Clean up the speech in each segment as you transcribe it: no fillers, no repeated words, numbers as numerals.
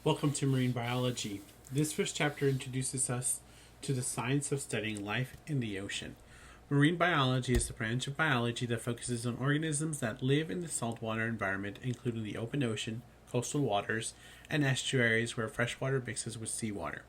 Welcome to Marine Biology. This first chapter introduces us to the science of studying life in the ocean. Marine biology is the branch of biology that focuses on organisms that live in the saltwater environment, including the open ocean, coastal waters, and estuaries where freshwater mixes with seawater.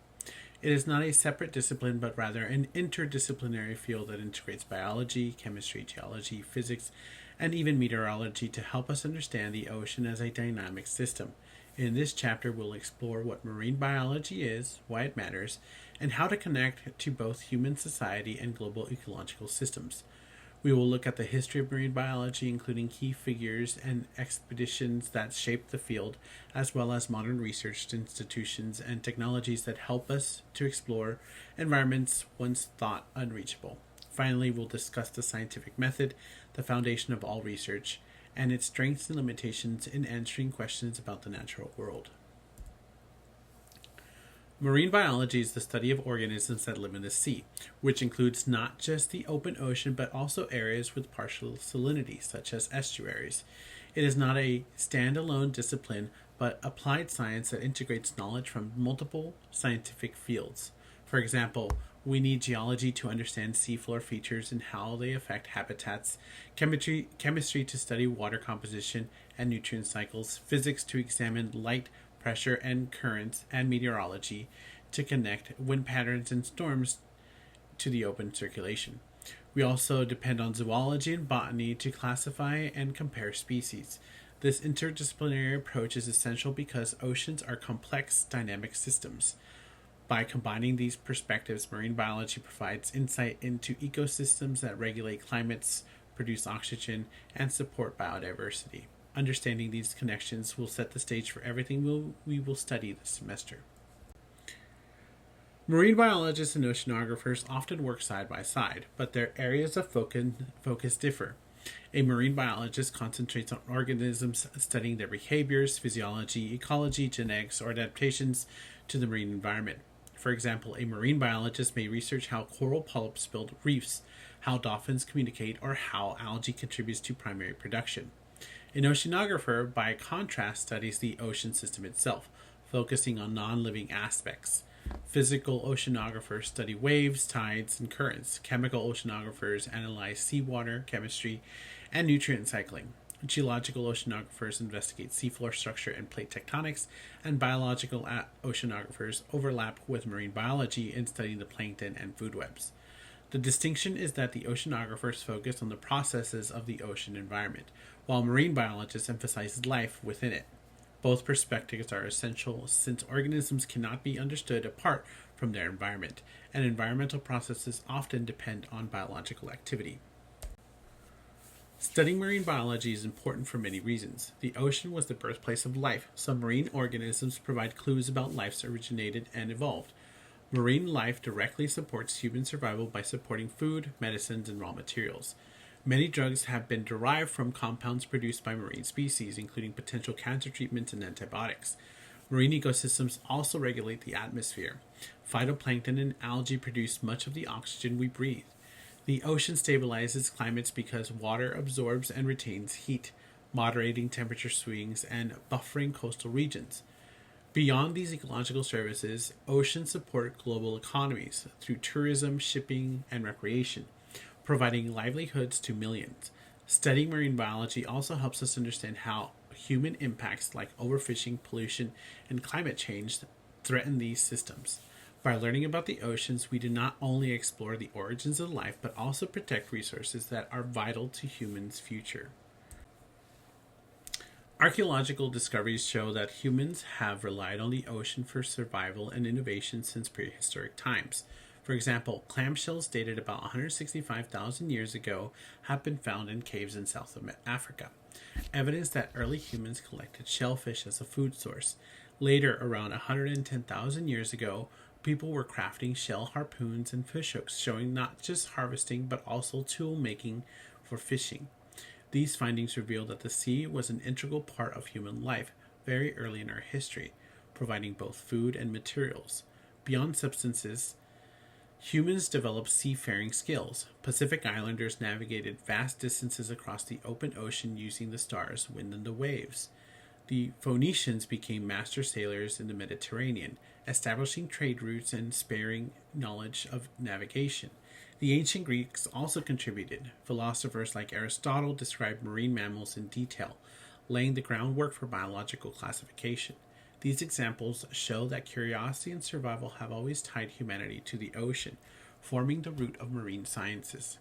It is not a separate discipline, but rather an interdisciplinary field that integrates biology, chemistry, geology, physics, and even meteorology to help us understand the ocean as a dynamic system. In this chapter, we'll explore what marine biology is, why it matters, and how to connect to both human society and global ecological systems. We will look at the history of marine biology, including key figures and expeditions that shaped the field, as well as modern research institutions and technologies that help us to explore environments once thought unreachable. Finally, we'll discuss the scientific method, the foundation of all research, and its strengths and limitations in answering questions about the natural world. Marine biology is the study of organisms that live in the sea, which includes not just the open ocean but also areas with partial salinity, such as estuaries. It is not a standalone discipline, but applied science that integrates knowledge from multiple scientific fields. For example, we need geology to understand seafloor features and how they affect habitats, chemistry to study water composition and nutrient cycles, physics to examine light, pressure, and currents, and meteorology to connect wind patterns and storms to the open circulation. We also depend on zoology and botany to classify and compare species. This interdisciplinary approach is essential because oceans are complex, dynamic systems. By combining these perspectives, marine biology provides insight into ecosystems that regulate climates, produce oxygen, and support biodiversity. Understanding these connections will set the stage for everything we will study this semester. Marine biologists and oceanographers often work side by side, but their areas of focus differ. A marine biologist concentrates on organisms, studying their behaviors, physiology, ecology, genetics, or adaptations to the marine environment. For example, a marine biologist may research how coral polyps build reefs, how dolphins communicate, or how algae contributes to primary production. An oceanographer, by contrast, studies the ocean system itself, focusing on non-living aspects. Physical oceanographers study waves, tides, and currents. Chemical oceanographers analyze seawater, chemistry, and nutrient cycling. Geological oceanographers investigate seafloor structure and plate tectonics, and biological oceanographers overlap with marine biology in studying the plankton and food webs. The distinction is that the oceanographers focus on the processes of the ocean environment, while marine biologists emphasize life within it. Both perspectives are essential since organisms cannot be understood apart from their environment, and environmental processes often depend on biological activity. Studying marine biology is important for many reasons. The ocean was the birthplace of life, so marine organisms provide clues about life's originated and evolved. Marine life directly supports human survival by supporting food, medicines, and raw materials. Many drugs have been derived from compounds produced by marine species, including potential cancer treatments and antibiotics. Marine ecosystems also regulate the atmosphere. Phytoplankton and algae produce much of the oxygen we breathe. The ocean stabilizes climates because water absorbs and retains heat, moderating temperature swings and buffering coastal regions. Beyond these ecological services, oceans support global economies through tourism, shipping, and recreation, providing livelihoods to millions. Studying marine biology also helps us understand how human impacts like overfishing, pollution, and climate change threaten these systems. By learning about the oceans, we do not only explore the origins of life, but also protect resources that are vital to humans' future. Archaeological discoveries show that humans have relied on the ocean for survival and innovation since prehistoric times. For example, clamshells dated about 165,000 years ago have been found in caves in South Africa, evidence that early humans collected shellfish as a food source. Later, around 110,000 years ago, people were crafting shell harpoons and fishhooks, showing not just harvesting but also tool making for fishing. These findings reveal that the sea was an integral part of human life very early in our history, providing both food and materials. Beyond substances, humans developed seafaring skills. Pacific Islanders navigated vast distances across the open ocean using the stars, wind, and the waves. The Phoenicians became master sailors in the Mediterranean, establishing trade routes and sparing knowledge of navigation. The ancient Greeks also contributed. Philosophers like Aristotle described marine mammals in detail, laying the groundwork for biological classification. These examples show that curiosity and survival have always tied humanity to the ocean, forming the root of marine sciences.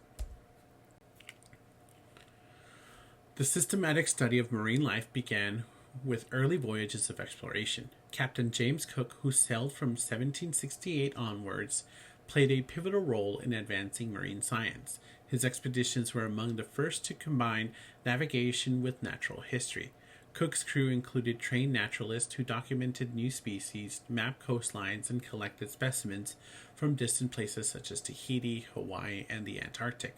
The systematic study of marine life began with early voyages of exploration. Captain James Cook, who sailed from 1768 onwards, played a pivotal role in advancing marine science. His expeditions were among the first to combine navigation with natural history. Cook's crew included trained naturalists who documented new species, mapped coastlines, and collected specimens from distant places such as Tahiti, Hawaii, and the Antarctic.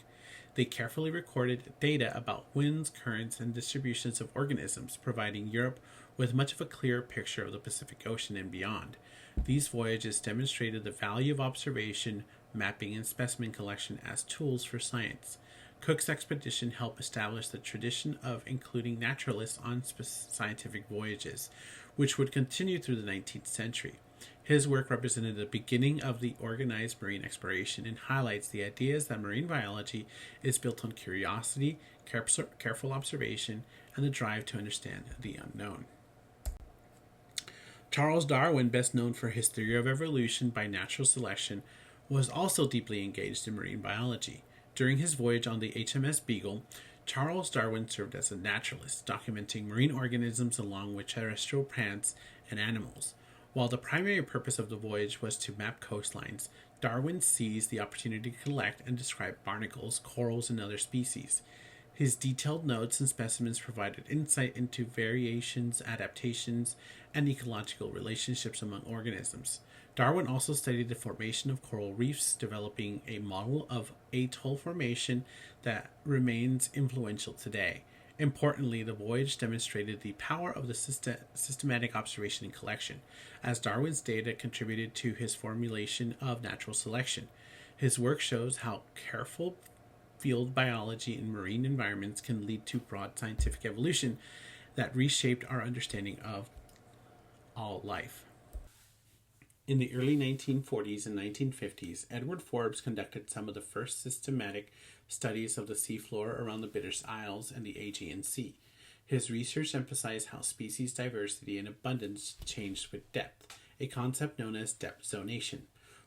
They carefully recorded data about winds, currents, and distributions of organisms, providing Europe with much of a clearer picture of the Pacific Ocean and beyond. These voyages demonstrated the value of observation, mapping, and specimen collection as tools for science. Cook's expedition helped establish the tradition of including naturalists on scientific voyages, which would continue through the 19th century. His work represented the beginning of the organized marine exploration and highlights the ideas that marine biology is built on curiosity, careful observation, and the drive to understand the unknown. Charles Darwin, best known for his theory of evolution by natural selection, was also deeply engaged in marine biology. During his voyage on the HMS Beagle, Charles Darwin served as a naturalist, documenting marine organisms along with terrestrial plants and animals. While the primary purpose of the voyage was to map coastlines, Darwin seized the opportunity to collect and describe barnacles, corals, and other species. His detailed notes and specimens provided insight into variations, adaptations, and ecological relationships among organisms. Darwin also studied the formation of coral reefs, developing a model of atoll formation that remains influential today. Importantly, the voyage demonstrated the power of the systematic observation and collection, as Darwin's data contributed to his formulation of natural selection. His work shows how careful field biology in marine environments can lead to broad scientific evolution that reshaped our understanding of all life. In the early 1940s and 1950s, Edward Forbes conducted some of the first systematic studies of the seafloor around the British Isles and the Aegean Sea. His research emphasized how species diversity and abundance changed with depth, a concept known as depth zonation.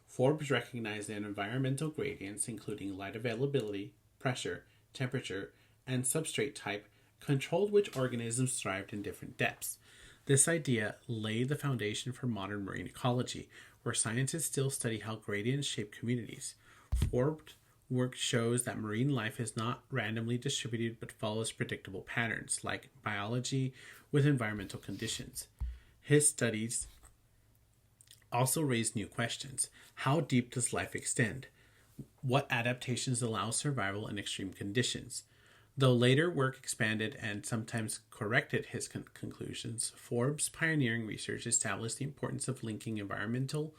Forbes recognized that environmental gradients, including light availability, pressure, temperature, and substrate type, controlled which organisms thrived in different depths. This idea laid the foundation for modern marine ecology, where scientists still study how gradients shape communities. Forbes' work shows that marine life is not randomly distributed but follows predictable patterns, like biology with environmental conditions. His studies also raised new questions. How deep does life extend? What adaptations allow survival in extreme conditions? Though later work expanded and sometimes corrected his conclusions, Forbes' pioneering research established the importance of linking environmental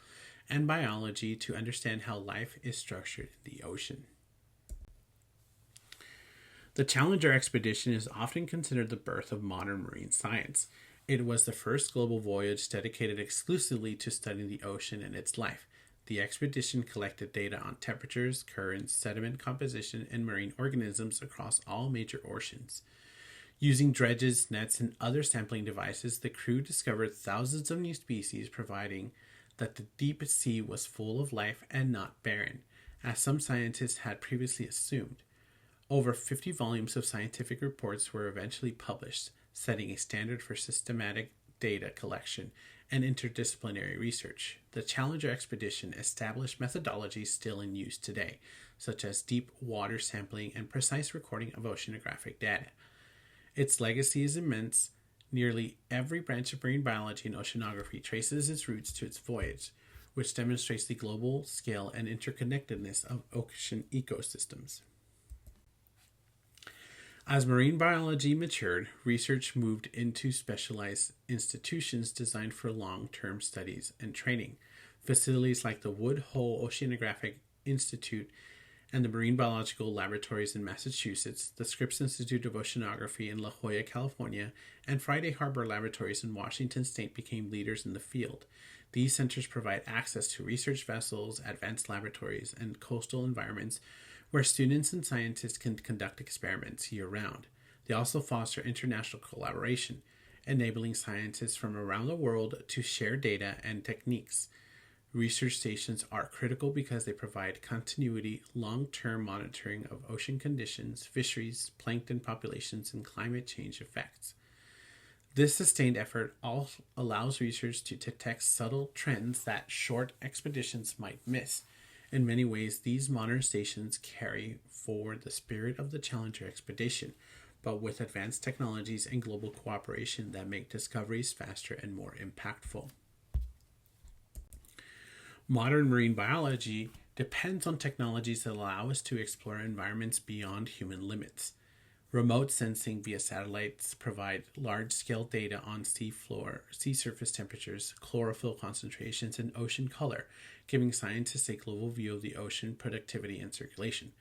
and biology to understand how life is structured in the ocean. The Challenger expedition is often considered the birth of modern marine science. It was the first global voyage dedicated exclusively to studying the ocean and its life. The expedition collected data on temperatures, currents, sediment composition, and marine organisms across all major oceans. Using dredges, nets, and other sampling devices, the crew discovered thousands of new species, providing that the deep sea was full of life and not barren, as some scientists had previously assumed. Over 50 volumes of scientific reports were eventually published, setting a standard for systematic data collection and interdisciplinary research. The Challenger expedition established methodologies still in use today, such as deep water sampling and precise recording of oceanographic data. Its legacy is immense. Nearly every branch of marine biology and oceanography traces its roots to its voyage, which demonstrates the global scale and interconnectedness of ocean ecosystems. As marine biology matured, research moved into specialized institutions designed for long-term studies and training. Facilities like the Wood Hole Oceanographic Institute and the Marine Biological Laboratories in Massachusetts, the Scripps Institute of Oceanography in La Jolla, California, and Friday Harbor Laboratories in Washington State became leaders in the field. These centers provide access to research vessels, advanced laboratories, and coastal environments where students and scientists can conduct experiments year-round. They also foster international collaboration, enabling scientists from around the world to share data and techniques. Research stations are critical because they provide continuity, long-term monitoring of ocean conditions, fisheries, plankton populations, and climate change effects. This sustained effort also allows research to detect subtle trends that short expeditions might miss. In many ways, these modern stations carry forward the spirit of the Challenger expedition, but with advanced technologies and global cooperation that make discoveries faster and more impactful. Modern marine biology depends on technologies that allow us to explore environments beyond human limits. Remote sensing via satellites provide large-scale data on sea floor, sea surface temperatures, chlorophyll concentrations, and ocean color, giving scientists a global view of the ocean productivity and circulation.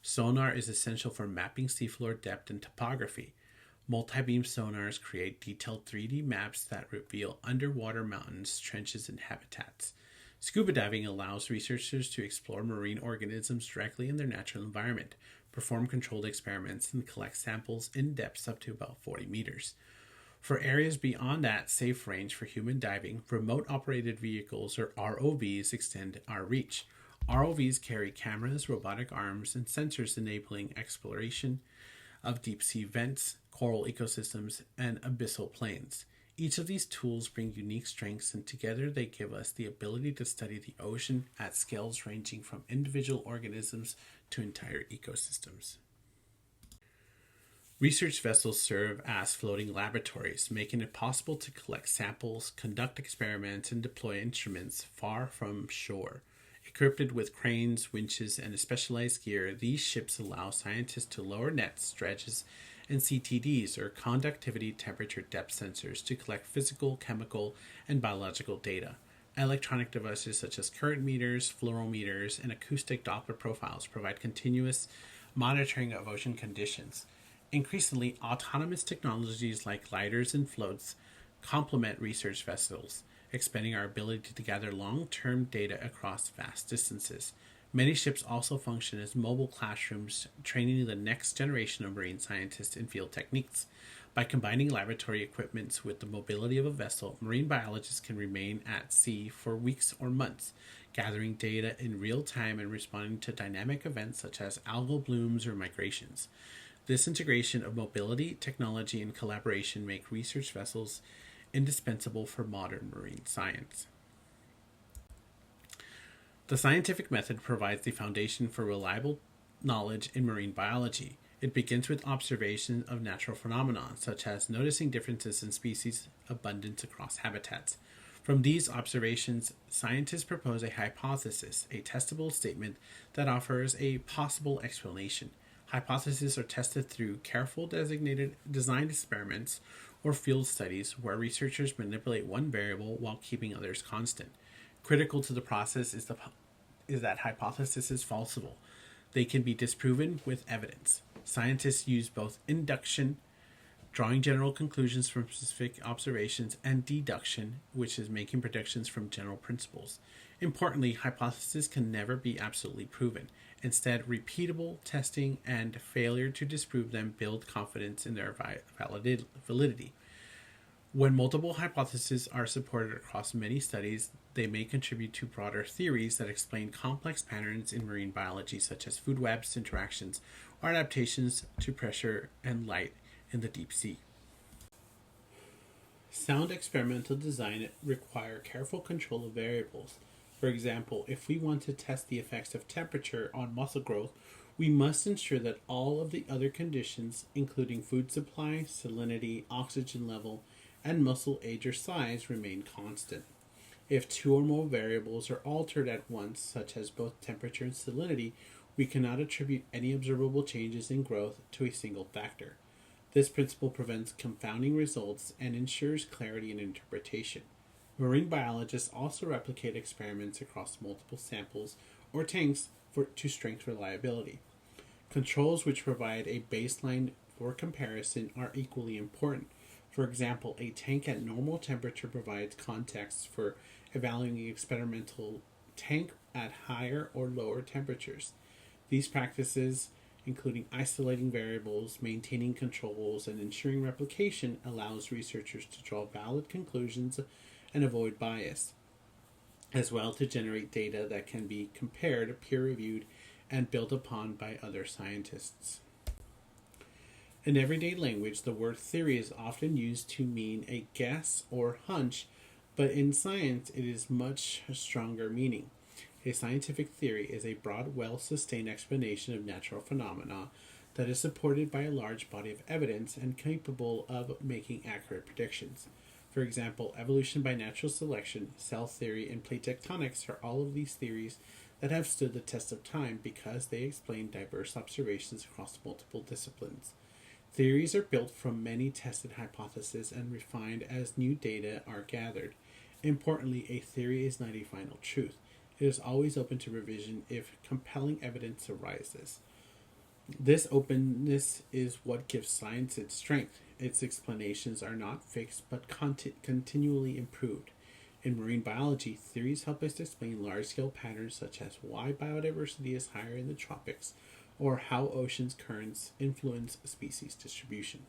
Sonar is essential for mapping seafloor depth and topography. Multi-beam sonars create detailed 3D maps that reveal underwater mountains, trenches, and habitats. Scuba diving allows researchers to explore marine organisms directly in their natural environment, perform controlled experiments, and collect samples in depths up to about 40 meters. For areas beyond that safe range for human diving, remote operated vehicles or ROVs extend our reach. ROVs carry cameras, robotic arms, and sensors enabling exploration of deep sea vents, coral ecosystems, and abyssal plains. Each of these tools bring unique strengths, and together they give us the ability to study the ocean at scales ranging from individual organisms to entire ecosystems. Research vessels serve as floating laboratories, making it possible to collect samples, conduct experiments, and deploy instruments far from shore. Equipped with cranes, winches, and specialized gear, these ships allow scientists to lower nets, dredges, and CTDs, or conductivity temperature depth sensors, to collect physical, chemical, and biological data. Electronic devices such as current meters, fluorometers, and acoustic Doppler profiles provide continuous monitoring of ocean conditions. Increasingly, autonomous technologies like gliders and floats complement research vessels, expanding our ability to gather long-term data across vast distances. Many ships also function as mobile classrooms, training the next generation of marine scientists in field techniques. By combining laboratory equipment with the mobility of a vessel, marine biologists can remain at sea for weeks or months, gathering data in real time and responding to dynamic events such as algal blooms or migrations. This integration of mobility, technology, and collaboration make research vessels indispensable for modern marine science. The scientific method provides the foundation for reliable knowledge in marine biology. It begins with observation of natural phenomena, such as noticing differences in species abundance across habitats. From these observations, scientists propose a hypothesis, a testable statement that offers a possible explanation. Hypotheses are tested through careful designed experiments or field studies where researchers manipulate one variable while keeping others constant. Critical to the process is that hypothesis is falsifiable. They can be disproven with evidence. Scientists use both induction, drawing general conclusions from specific observations, and deduction, which is making predictions from general principles. Importantly, hypotheses can never be absolutely proven. Instead, repeatable testing and failure to disprove them build confidence in their validity. When multiple hypotheses are supported across many studies, they may contribute to broader theories that explain complex patterns in marine biology, such as food webs, interactions, or adaptations to pressure and light in the deep sea. Sound experimental design require careful control of variables. For example, if we want to test the effects of temperature on muscle growth, we must ensure that all of the other conditions, including food supply, salinity, oxygen level, and muscle age or size, remain constant. If two or more variables are altered at once, such as both temperature and salinity, we cannot attribute any observable changes in growth to a single factor. This principle prevents confounding results and ensures clarity in interpretation. Marine biologists also replicate experiments across multiple samples or tanks to strength reliability. Controls which provide a baseline for comparison are equally important. For example, a tank at normal temperature provides context for evaluating experimental tank at higher or lower temperatures. These practices, including isolating variables, maintaining controls, and ensuring replication, allows researchers to draw valid conclusions and avoid bias, as well to generate data that can be compared, peer-reviewed, and built upon by other scientists. In everyday language, the word theory is often used to mean a guess or hunch, but in science it is much stronger meaning. A scientific theory is a broad, well-sustained explanation of natural phenomena that is supported by a large body of evidence and capable of making accurate predictions. For example, evolution by natural selection, cell theory, and plate tectonics are all of these theories that have stood the test of time because they explain diverse observations across multiple disciplines. Theories are built from many tested hypotheses and refined as new data are gathered. Importantly, a theory is not a final truth. It is always open to revision if compelling evidence arises. This openness is what gives science its strength. Its explanations are not fixed but continually improved. In marine biology, theories help us explain large-scale patterns such as why biodiversity is higher in the tropics or how oceans currents influence species distribution.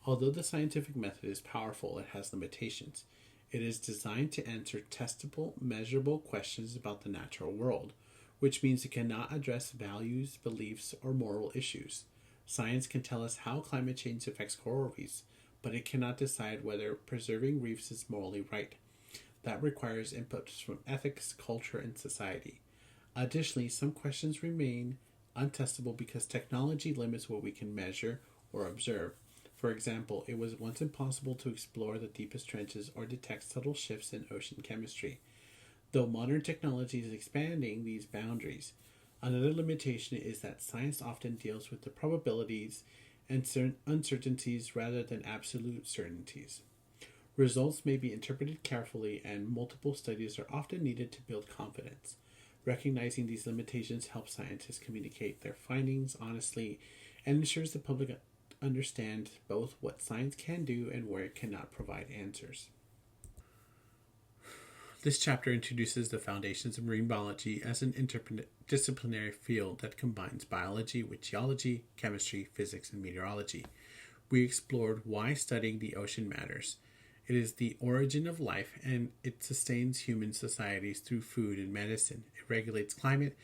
Although the scientific method is powerful, it has limitations. It is designed to answer testable, measurable questions about the natural world, which means it cannot address values, beliefs, or moral issues. Science can tell us how climate change affects coral reefs, but it cannot decide whether preserving reefs is morally right. That requires inputs from ethics, culture, and society. Additionally, some questions remain untestable because technology limits what we can measure or observe. For example, it was once impossible to explore the deepest trenches or detect subtle shifts in ocean chemistry, though modern technology is expanding these boundaries. Another limitation is that science often deals with the probabilities and uncertainties rather than absolute certainties. Results may be interpreted carefully, and multiple studies are often needed to build confidence. Recognizing these limitations helps scientists communicate their findings honestly and ensures the public understand both what science can do and where it cannot provide answers. This chapter introduces the foundations of marine biology as an interdisciplinary field that combines biology with geology, chemistry, physics, and meteorology. We explored why studying the ocean matters. It is the origin of life, and it sustains human societies through food and medicine. It regulates climate,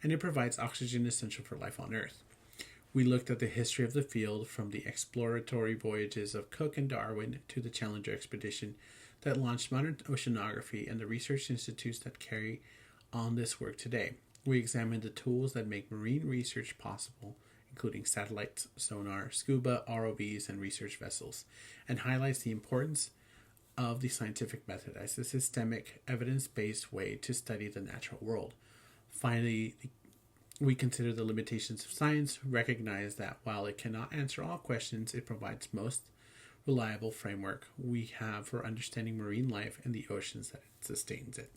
and it provides oxygen essential for life on Earth. We looked at the history of the field from the exploratory voyages of Cook and Darwin to the Challenger expedition that launched modern oceanography and the research institutes that carry on this work today. We examined the tools that make marine research possible, including satellites, sonar, scuba, ROVs, and research vessels, and highlights the importance of the scientific method as a systemic, evidence-based way to study the natural world. Finally, we consider the limitations of science, recognize that while it cannot answer all questions, it provides most reliable framework we have for understanding marine life and the oceans that sustains it.